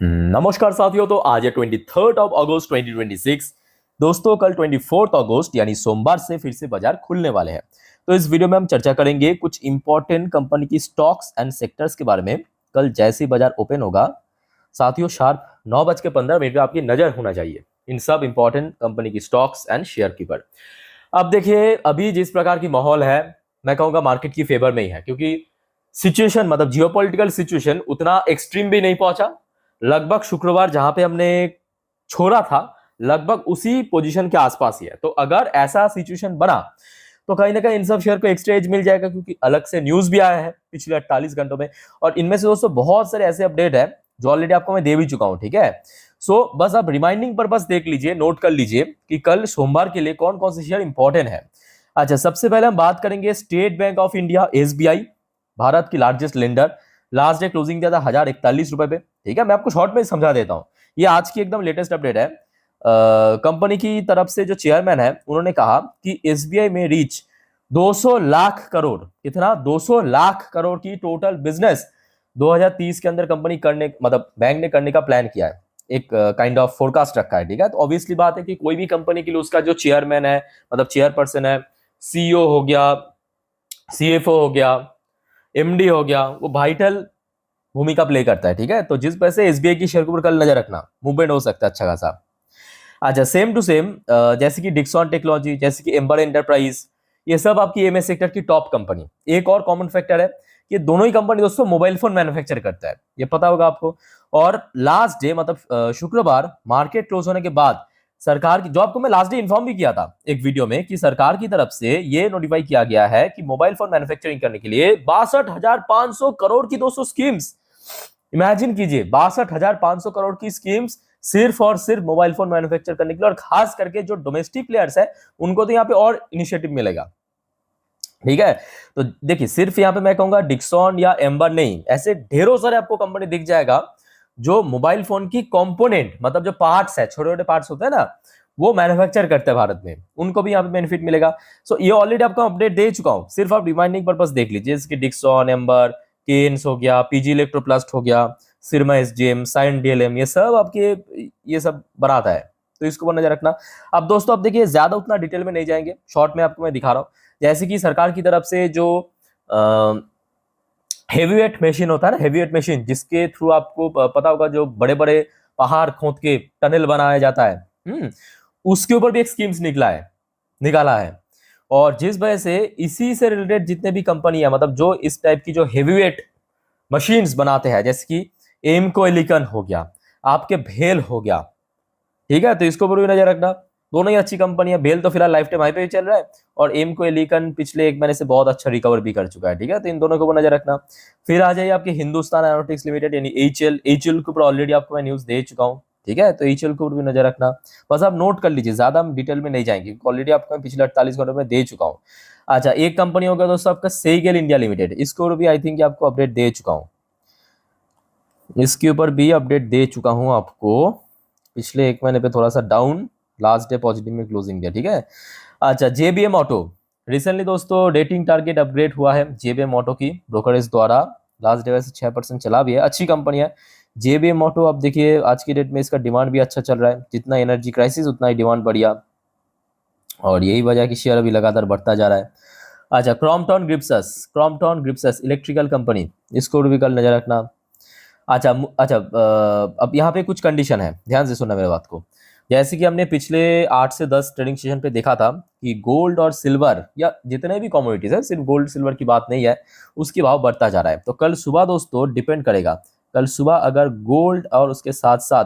नमस्कार साथियों। तो आज है 23 अगस्त 2026। दोस्तों कल 24 अगस्त यानी सोमवार से फिर से बाजार खुलने वाले हैं। तो इस वीडियो में हम चर्चा करेंगे कुछ इंपॉर्टेंट कंपनी की स्टॉक्स एंड सेक्टर्स के बारे में। कल जैसे ही बाजार ओपन होगा साथियों, शार्प 9:15 पे आपकी नजर होना चाहिए इन सब इंपॉर्टेंट कंपनी की स्टॉक्स एंड शेयर की पर। अब देखिए, अभी जिस प्रकार की माहौल है, मैं कहूंगा मार्केट की फेवर में ही है, क्योंकि सिचुएशन मतलब जियोपॉलिटिकल सिचुएशन उतना एक्सट्रीम भी नहीं पहुंचा। लगभग शुक्रवार जहां पे हमने छोड़ा था, लगभग उसी पोजीशन के आसपास ही है। तो अगर ऐसा सिचुएशन बना तो कहीं ना कहीं इन सब शेयर को एक्स्ट्रा एज मिल जाएगा, क्योंकि अलग से न्यूज भी आया है पिछले 48 घंटों में। और इनमें से दोस्तों बहुत सारे ऐसे अपडेट है जो ऑलरेडी आपको मैं दे भी चुका हूं, ठीक है। सो बस आप रिमाइंडिंग पर बस देख लीजिए, नोट कर लीजिए कि कल सोमवार के लिए कौन कौन से शेयर इंपॉर्टेंट है। अच्छा, सबसे पहले हम बात करेंगे State Bank of India, SBI, Bharat की largest lender. Last day closing दिया था 1041 रुपए पे, ठीक है। मैं आपको शॉर्ट में समझा देता हूं, ये आज की एकदम लेटेस्ट अपडेट है। कंपनी की तरफ से जो चेयरमैन है उन्होंने कहा कि एसबीआई में रीच 200 लाख करोड़, कितना 200 लाख करोड़ की टोटल बिजनेस 2030 के अंदर कंपनी करने, मतलब बैंक ने करने का प्लान किया है। एक काइंड ऑफ फोरकास्ट रखा है, ठीक है। तो ऑब्वियसली बात है कि कोई भी कंपनी के लिए उसका जो चेयरमैन है, मतलब चेयरपर्सन है, सीईओ हो गया, सीएफओ हो गया, एमडी हो गया, वो वाइटल भूमिका प्ले करता है, ठीक है। तो जिस वजह से एसबीआई की शेयर के ऊपर कल नजर रखना, मूवमेंट हो सकता है अच्छा खासा। अच्छा, सेम टू सेम जैसे कि डिक्सॉन टेक्नोलॉजी, जैसे कि एम्बर एंटरप्राइज, ये सब आपकी एमएस सेक्टर की टॉप कंपनी। एक और कॉमन फैक्टर है कि दोनों ही कंपनी दोस्तों मोबाइल फोन मैन्युफैक्चर करता है, ये पता होगा आपको। और लास्ट डे मतलब शुक्रवार मार्केट क्लोज होने के बाद सरकार की, जो आपको मैं लास्ट डे इन्फॉर्म भी किया था एक वीडियो में, कि सरकार की तरफ से ये नोटिफाई किया गया है कि मोबाइल फोन मैन्युफैक्चरिंग करने के लिए 62,500 करोड़ की दोस्तों स्कीम्स, इमेजिन कीजिए 62,500 करोड़ की स्कीम्स सिर्फ और सिर्फ मोबाइल फोन मैन्युफैक्चर करने के लिए। और खास करके जो डोमेस्टिक प्लेयर्स है उनको तो यहाँ पे और इनिशिएटिव मिलेगा, ठीक है। तो देखिए, सिर्फ यहाँ पे मैं कहूंगा डिक्सॉन या एम्बर नहीं, ऐसे ढेरों सारे आपको कंपनी दिख जाएगा जो मोबाइल फोन की कंपोनेंट, मतलब जो पार्ट्स है, छोटे छोटे पार्ट्स होते हैं ना, वो मैन्युफैक्चर करते हैं भारत में, उनको भी यहाँ पे बेनिफिट मिलेगा। सो ये ऑलरेडी आपको अपडेट दे चुका हूँ, सिर्फ आप रिमाइंडिंग पर्पस देख लीजिए, जैसे कि डिक्सॉन, एम्बर, केन्स हो गया, पीजी इलेक्ट्रोप्लास्ट हो गया, सिरमा एसजीएम, साइन डीएलएम, ये सब आपके, ये सब बनाता है। तो इसको ऊपर नजर रखना। अब दोस्तों, अब देखिए, ज्यादा उतना डिटेल में नहीं जाएंगे, शॉर्ट में आपको मैं दिखा रहा हूँ। जैसे कि सरकार की तरफ से जो हेवीवेट मशीन होता है ना, हेवीवेट मशीन जिसके थ्रू आपको पता होगा, जो बड़े बड़े पहाड़ खोद के टनल बनाया जाता है, उसके ऊपर भी एक स्कीम्स निकाला है। और जिस वजह से इसी से रिलेटेड जितने भी कंपनी है, मतलब जो इस टाइप की जो हेवीवेट मशीन्स बनाते हैं, जैसे कि एमको एलिकन हो गया, आपके भेल हो गया, ठीक है। तो इसको ऊपर भी नजर रखना। दोनों ही अच्छी कंपनी है। बेल तो फिलहाल लाइफ टाइम हाई पे ही चल रहा है, और एम को एलिकन पिछले एक महीने से बहुत अच्छा रिकवर भी कर चुका है, ठीक है। तो इन दोनों के ऊपर नजर रखना। फिर आ जाइए आपके हिंदुस्तान एरोनॉटिक्स लिमिटेड यानी एचएल के ऊपर ऑलरेडी आपको मैं न्यूज दे चुका हूँ, ठीक है। तो एचएल के ऊपर भी नजर रखना। बस आप नोट कर लीजिए, ज्यादा हम डिटेल में नहीं जाएंगे, ऑलरेडी आपको मैं पिछले 48 घंटों में दे चुका हूँ। अच्छा, एक कंपनी होगा दोस्तों आपका सेगेल इंडिया लिमिटेड, इसके ऊपर भी आई थिंक आपको अपडेट दे चुका हूँ, इसके ऊपर भी अपडेट दे चुका हूँ आपको। पिछले एक महीने पे थोड़ा सा डाउन, लास्ट डे पॉजिटिव में क्लोजिंग दिया, ठीक है। अच्छा, जेबीएम ऑटो, रिसेंटली दोस्तों रेटिंग टारगेट अपग्रेड हुआ है जेबीएम ऑटो की ब्रोकरेज द्वारा। लास्ट डे वैसे 6% चला भी है, अच्छी कंपनी है जेबीएम ऑटो। अब देखिए, आज की डेट में इसका डिमांड भी अच्छा चल रहा है, जितना एनर्जी क्राइसिस उतना ही डिमांड बढ़िया, और यही वजह कि शेयर अभी लगातार बढ़ता जा रहा है। अच्छा, क्रॉम्पटन ग्रिप्सस इलेक्ट्रिकल कंपनी, इसको भी कल नजर रखना। अच्छा अच्छा, अब यहाँ पे कुछ कंडीशन है, ध्यान से सुनना मेरे बात को। जैसे कि हमने पिछले 8 से 10 ट्रेडिंग सेशन पे देखा था कि गोल्ड और सिल्वर या जितने भी कमोडिटीज है, सिर्फ गोल्ड सिल्वर की बात नहीं है, उसकी भाव बढ़ता जा रहा है। तो कल सुबह दोस्तों डिपेंड करेगा, कल सुबह अगर गोल्ड और उसके साथ साथ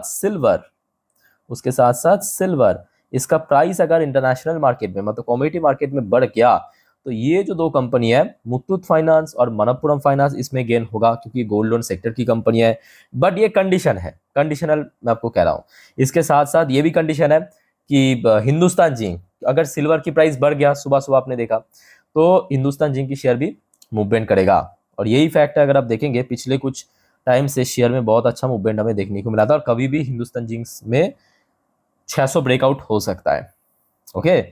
सिल्वर इसका प्राइस अगर इंटरनेशनल मार्केट में, मतलब कमोडिटी मार्केट में बढ़ गया, तो ये जो दो कंपनी है, मुथूट फाइनेंस और मनप्पुरम फाइनेंस, इसमें गेन होगा, क्योंकि गोल्ड लोन सेक्टर की कंपनी है। बट ये कंडीशन है, कंडीशनल मैं आपको कह रहा हूँ। इसके साथ साथ ये भी कंडीशन है कि हिंदुस्तान जिंक, अगर सिल्वर की प्राइस बढ़ गया, सुबह सुबह आपने देखा, तो हिंदुस्तान जिंक की शेयर भी मूवमेंट करेगा। और यही फैक्ट है, अगर आप देखेंगे पिछले कुछ टाइम से शेयर में बहुत अच्छा मूवमेंट हमें देखने को मिला था, और कभी भी हिंदुस्तान जिंक में 600 ब्रेकआउट हो सकता है। ओके।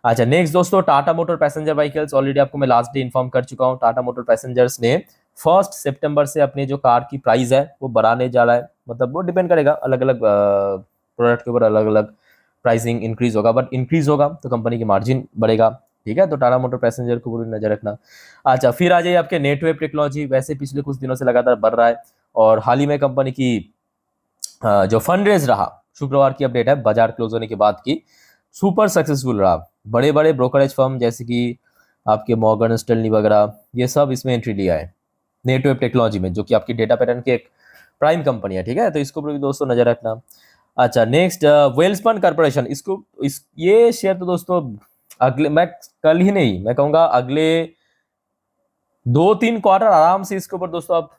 अच्छा, नेक्स्ट दोस्तों Tata motor passenger vehicles, already आपको मैं लास्ट डे इन्फॉर्म कर चुका हूं। टाटा मोटर पैसेंजर्स ने 1 सितंबर से अपनी जो कार की प्राइस है वो बढ़ाने जा रहा है। मतलब वो डिपेंड करेगा, अलग अलग प्रोडक्ट के ऊपर अलग अलग प्राइसिंग इंक्रीज होगा, बट इंक्रीज होगा तो कंपनी की मार्जिन बढ़ेगा। ठीक है, तो टाटा मोटर पैसेंजर को पूरी नजर रखना। अच्छा, फिर आ जाइए आपके नेटवेव टेक्नोलॉजी। वैसे पिछले कुछ दिनों से लगातार बढ़ रहा है और हाल ही में कंपनी की जो फंड रेज रहा, शुक्रवार की अपडेट है, बाजार क्लोज होने के बाद की, सुपर सक्सेसफुल रहा। बड़े बड़े ब्रोकरेज फर्म जैसे कि आपके मॉर्गन स्टैनली वगैरह, ये सब इसमें एंट्री लिया है नेटवेव टेक्नोलॉजी में, जो कि आपकी डेटा पैटर्न की एक प्राइम कंपनी है। ठीक है, तो इसको भी दोस्तों नजर रखना। अच्छा, नेक्स्ट वेल्सपन कॉर्पोरेशन, ये शेयर तो दोस्तों अगले, मैं कल ही नहीं, मैं कहूंगा अगले 2-3 क्वार्टर आराम से इसके ऊपर दोस्तों आप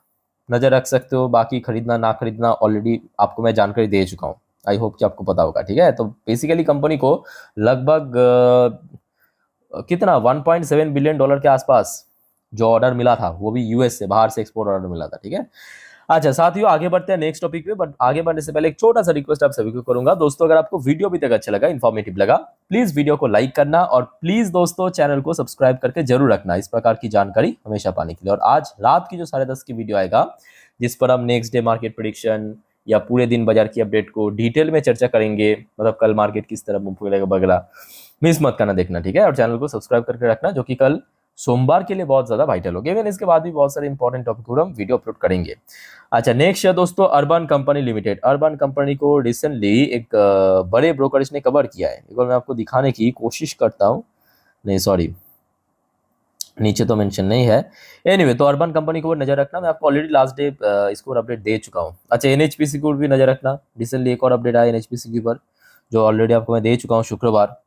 नजर रख सकते हो। बाकी खरीदना ना खरीदना ऑलरेडी आपको मैं जानकारी दे चुका हूँ, आई होप कि आपको पता होगा। ठीक है, तो बेसिकली कंपनी को लगभग कितना $1.7 बिलियन के आसपास जो ऑर्डर मिला था, वो भी यूएस से, बाहर से एक्सपोर्ट ऑर्डर मिला था। ठीक है, अच्छा साथियों, आगे बढ़ते हैं नेक्स्ट टॉपिक पे, बट आगे बढ़ने से पहले एक छोटा सा रिक्वेस्ट आप सभी को करूंगा दोस्तों, अगर आपको वीडियो अभी तक अच्छा लगा, इन्फॉर्मेटिव लगा, प्लीज वीडियो को लाइक करना और प्लीज दोस्तों चैनल को सब्सक्राइब करके जरूर रखना, इस प्रकार की जानकारी हमेशा पाने के लिए। और आज रात की जो 10:30 की वीडियो आएगा, जिस पर हम नेक्स्ट डे मार्केट प्रेडिक्शन या पूरे दिन बाजार की अपडेट को डिटेल में चर्चा करेंगे, मतलब कल मार्केट किस तरह मूव करेगा वगैरह, मिस मत करना, देखना। ठीक है, और चैनल को सब्सक्राइब करके रखना, जो कि कल सोमवार के लिए बहुत ज्यादा वाइटल होगा। इवन इसके बाद भी बहुत सारे इंपॉर्टेंट टॉपिक पर हम वीडियो अपलोड करेंगे। अच्छा, नेक्स्ट है दोस्तों urban company limited. Urban company को रिसेंटली एक बड़े ब्रोकरेज ने कवर किया है। एक बार मैं आपको दिखाने की कोशिश करता हूँ, नहीं सॉरी, नीचे तो मेंशन नहीं है। एनीवे, तो अर्बन कंपनी को नजर रखना, मैं आपको ऑलरेडी लास्ट डे इसको अपडेट दे चुका हूँ। अच्छा, एनएचपीसी को भी नजर रखना, रिसेंटली एक और अपडेट आया एनएचपीसी के ऊपर, जो ऑलरेडी आपको मैं दे चुका हूँ शुक्रवार।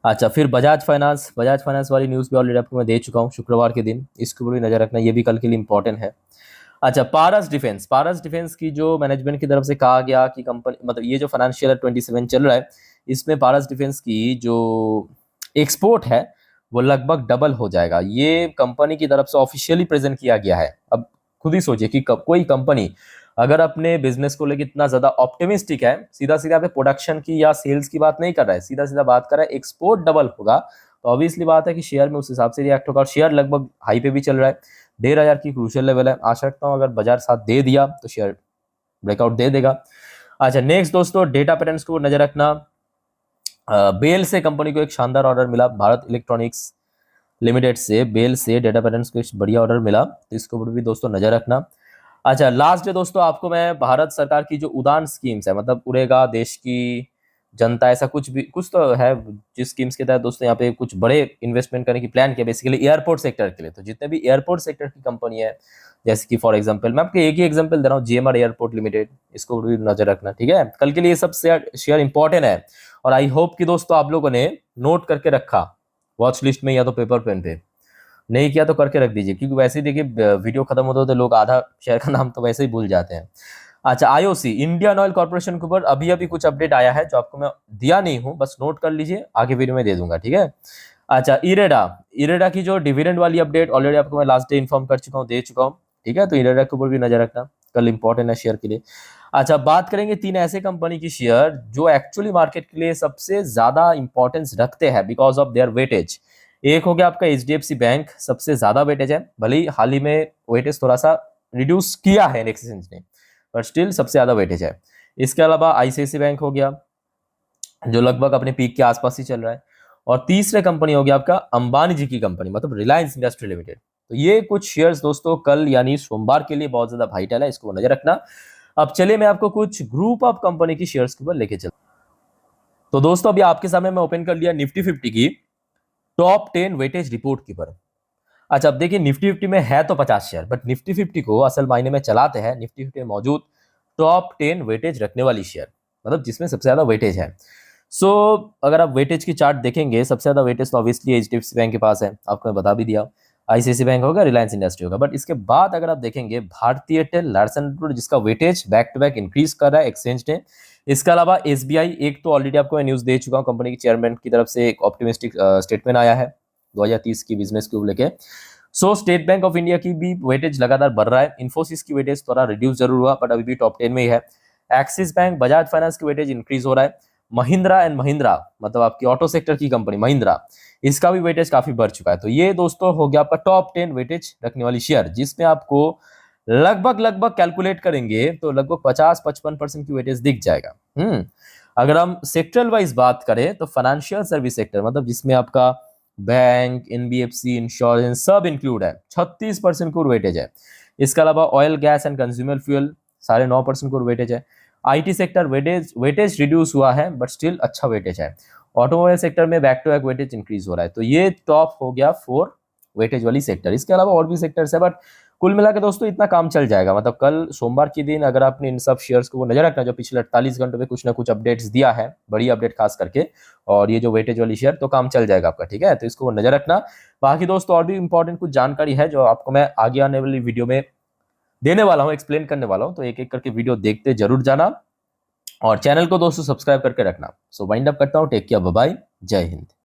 अच्छा, फिर बजाज फाइनेंस वाली न्यूज़ भी ऑलरेडी आपको मैं दे चुका हूँ शुक्रवार के दिन, इसके ऊपर भी नजर रखना, ये भी कल के लिए इंपॉर्टेंट है। अच्छा, पारस डिफेंस की जो मैनेजमेंट की तरफ से कहा गया कि कंपनी, मतलब ये जो फाइनेंशियल 27 चल रहा है, इसमें पारस डिफेंस की जो एक्सपोर्ट है वो लगभग डबल हो जाएगा। ये कंपनी की तरफ से ऑफिशियली प्रेजेंट किया गया है। अब खुद ही सोचिए कि कोई कंपनी अगर अपने बिजनेस को लेकर इतना ज्यादा ऑप्टिमिस्टिक है, सीधा सीधा पे प्रोडक्शन की या सेल्स की बात नहीं कर रहा है, सीधा सीधा बात कर रहा है एक्सपोर्ट डबल होगा, तो ऑब्वियसली बात है कि शेयर में उस हिसाब से रिएक्ट होगा। और शेयर लगभग हाई पे भी चल रहा है, 1,500 की क्रूशियल लेवल है। आशा रखता हूँ अगर बाजार साथ दे दिया तो शेयर ब्रेकआउट दे देगा। अच्छा, नेक्स्ट दोस्तों डेटा पैटर्न्स को नजर रखना। बेल से कंपनी को एक शानदार ऑर्डर मिला, भारत इलेक्ट्रॉनिक्स लिमिटेड से बेल से डेटा पैटर्न्स को एक बढ़िया ऑर्डर मिला, तो इसके ऊपर भी दोस्तों नजर रखना। अच्छा, लास्ट डे दोस्तों आपको मैं भारत सरकार की जो उड़ान स्कीम्स है, मतलब उड़ेगा देश की जनता, ऐसा कुछ तो है, जिस स्कीम्स के तहत दोस्तों यहाँ पे कुछ बड़े इन्वेस्टमेंट करने की प्लान किया, बेसिकली एयरपोर्ट सेक्टर के लिए। तो जितने भी एयरपोर्ट सेक्टर की कंपनी है, जैसे कि फॉर एग्जांपल मैं आपको एक ही एग्जांपल दे रहा हूँ, जीएमआर एयरपोर्ट लिमिटेड, इसको भी नजर रखना। ठीक है, कल के लिए सब शेयर इंपॉर्टेंट है, और आई होप कि दोस्तों आप लोगों ने नोट करके रखा वॉच लिस्ट में या तो पेपर पेन पे, नहीं किया तो करके रख दीजिए, क्योंकि वैसे ही देखिए वीडियो खत्म होते होते लोग आधा शेयर का नाम तो वैसे ही भूल जाते हैं। अच्छा, आईओसी इंडियन ऑयल कॉर्पोरेशन के ऊपर अभी अभी कुछ अपडेट आया है, जो आपको मैं दिया नहीं हूं, बस नोट कर लीजिए, आगे वीडियो में दे दूंगा। ठीक है, अच्छा, इरेडा की जो डिविडेंड वाली अपडेट ऑलरेडी आपको मैं लास्ट डे इन्फॉर्म कर चुका हूँ, दे चुका हूँ। ठीक है, तो इरेडा के ऊपर भी नजर रखना, कल इंपॉर्टेंट है शेयर के लिए। अच्छा, बात करेंगे 3 ऐसे कंपनी की शेयर जो एक्चुअली मार्केट के लिए सबसे ज्यादा इंपॉर्टेंस रखते हैं बिकॉज ऑफ देयर वेटेज। एक हो गया आपका एचडीएफसी बैंक, सबसे ज्यादा वेटेज है, भले ही हाल ही में वेटेज थोड़ा सा रिड्यूस किया है एक्सचेंज ने, पर स्टिल सबसे ज्यादा वेटेज है। इसके अलावा आईसीआईसी बैंक हो गया, जो लगभग अपने पीक के आसपास ही चल रहा है। और तीसरे कंपनी हो गया आपका अंबानी जी की कंपनी, मतलब रिलायंस इंडस्ट्री लिमिटेड। तो ये कुछ शेयर्स दोस्तों कल यानी सोमवार के लिए बहुत ज्यादा वाइटल है, इसको नजर रखना। अब चलिए मैं आपको कुछ ग्रुप ऑफ कंपनी की शेयर्स के ऊपर लेके चलता। तो दोस्तों अभी आपके सामने मैं ओपन कर लिया निफ्टी 50 की टॉप 10 वेटेज रिपोर्ट की पर। अच्छा, अब देखिए निफ्टी 50 में है तो 50 शेयर, बट निफ्टी 50 को असल मायने में चलाते हैं निफ्टी 50 में मौजूद टॉप 10 वेटेज रखने वाली शेयर, मतलब जिसमें सबसे ज्यादा वेटेज है। सो अगर आप वेटेज की चार्ट देखेंगे, सबसे ज्यादा वेटेज तो ऑब्वियसली एचडीएफसी बैंक के पास है, आपको मैं बता भी दिया, आईसीआईसी बैंक होगा, रिलायंस इंडस्ट्री होगा। बट इसके बाद अगर आप देखेंगे भारतीय एयरटेल, लार्सन एंड टूब्रो, जिसका weightage back to back increase कर रहा है एक्सचेंज ने। इसके अलावा एसबीआई, एक तो ऑलरेडी आपको मैं न्यूज दे चुका हूँ, कंपनी के चेयरमैन की तरफ से एक ऑप्टिमिस्टिक स्टेटमेंट आया है 2030 की बिजनेस को लेके। सो स्टेट बैंक ऑफ इंडिया की भी वेटेज लगातार बढ़ रहा है। इन्फोसिस की वेटेज थोड़ा रिड्यूस जरूर हुआ, बट अभी भी टॉप 10 में ही है। एक्सिस बैंक, बजाज फाइनेंस की वेटेज इंक्रीज हो रहा है। महिंद्रा एंड महिंद्रा, मतलब आपकी ऑटो सेक्टर की कंपनी महिंद्रा, इसका भी वेटेज काफी बढ़ चुका है। तो ये दोस्तों हो गया आपका टॉप 10 वेटेज रखने वाली शेयर, जिसमें आपको लगभग लगभग कैलकुलेट करेंगे तो लगभग 50-55% की वेटेज दिख जाएगा। अगर हम सेक्टरल वाइज बात करें तो फाइनेंशियल सर्विस सेक्टर, मतलब जिसमें आपका बैंक, एनबीएफसी, इंश्योरेंस सब इंक्लूड है, 36% कोर वेटेज है। इसके अलावा oil gas and consumer fuel 9.5% core weightage है। आईटी सेक्टर वेटेज रिड्यूस हुआ है बट स्टिल अच्छा वेटेज है। ऑटोमोबाइल सेक्टर में back to back weightage increase हो रहा है। तो ये टॉप हो गया 4 वेटेज वाली सेक्टर। इसके अलावा और भी सेक्टर्स है, बट कुल मिला के दोस्तों इतना काम चल जाएगा। मतलब कल सोमवार के दिन अगर आपने इन सब शेयर्स को नजर रखना, जो पिछले 48 घंटों में कुछ ना कुछ अपडेट्स दिया है, बड़ी अपडेट खास करके, और ये जो वेटेज वाली शेयर, तो काम चल जाएगा आपका, ठीक है। तो इसको नजर रखना। बाकी दोस्तों और भी इंपॉर्टेंट कुछ जानकारी है जो आपको मैं आगे आने वाली वीडियो में देने वाला हूं, एक्सप्लेन करने वाला हूं। तो एक एक करके वीडियो देखते जरूर जाना और चैनल को दोस्तों सब्सक्राइब करके रखना। सो वाइंड अप करता हूं। टेक केयर, बाय बाय, जय हिंद।